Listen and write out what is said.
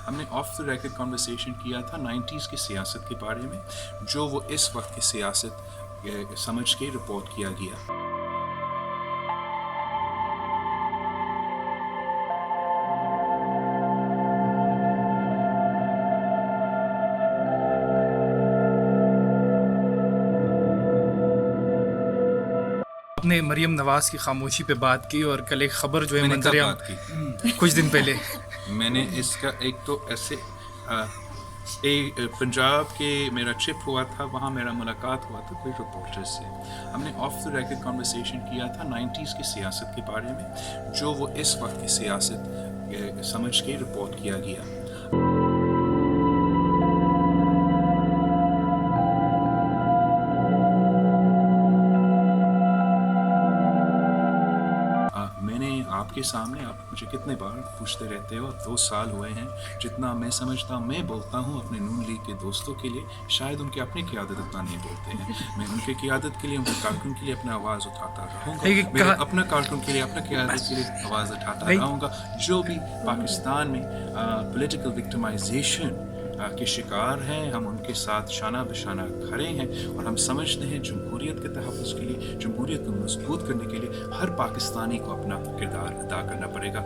हमने of the record conversation किया था 90s की सियासत के बारे में, जो वो इस वक्त की सियासत समझ के रिपोर्ट किया गया। आपने मरियम नवाज की खामोशी पे बात की और कल एक खबर जो है मैंने कब मंजर बात की? कुछ दिन पहले मैंने इसका एक तो ऐसे पंजाब के मेरा ट्रिप हुआ था, वहाँ मेरा मुलाकात हुआ था कोई रिपोर्टर से। हमने ऑफ द रेकॉर्ड कॉन्वर्सेशन किया था 90s की सियासत के बारे में, जो वो इस वक्त की सियासत समझ के रिपोर्ट किया गया। मैंने आपके सामने, आप मुझे कितने बार पूछते रहते हो, 2 साल हुए हैं, जितना मैं समझता मैं बोलता हूँ अपने नून लीग के दोस्तों के लिए, शायद उनके अपनी क़यादत उतना नहीं बोलते हैं। मैं उनके क़यादत के लिए, उनके कारकुन के लिए अपना आवाज़ उठाता रहूँगा, मेरे अपना कारकुन के लिए, अपना क़यादत के लिए आवाज़ उठाता रहूँगा। जो भी पाकिस्तान में पॉलिटिकल विक्टिमाइजेशन के शिकार हैं, हम उनके साथ शाना बशाना खड़े हैं और हम समझते हैं जमहूरियत के तहफ़्फ़ुज़ के लिए, जमहूरियत को मजबूत करने के लिए हर पाकिस्तानी को अपना किरदार अदा करना पड़ेगा।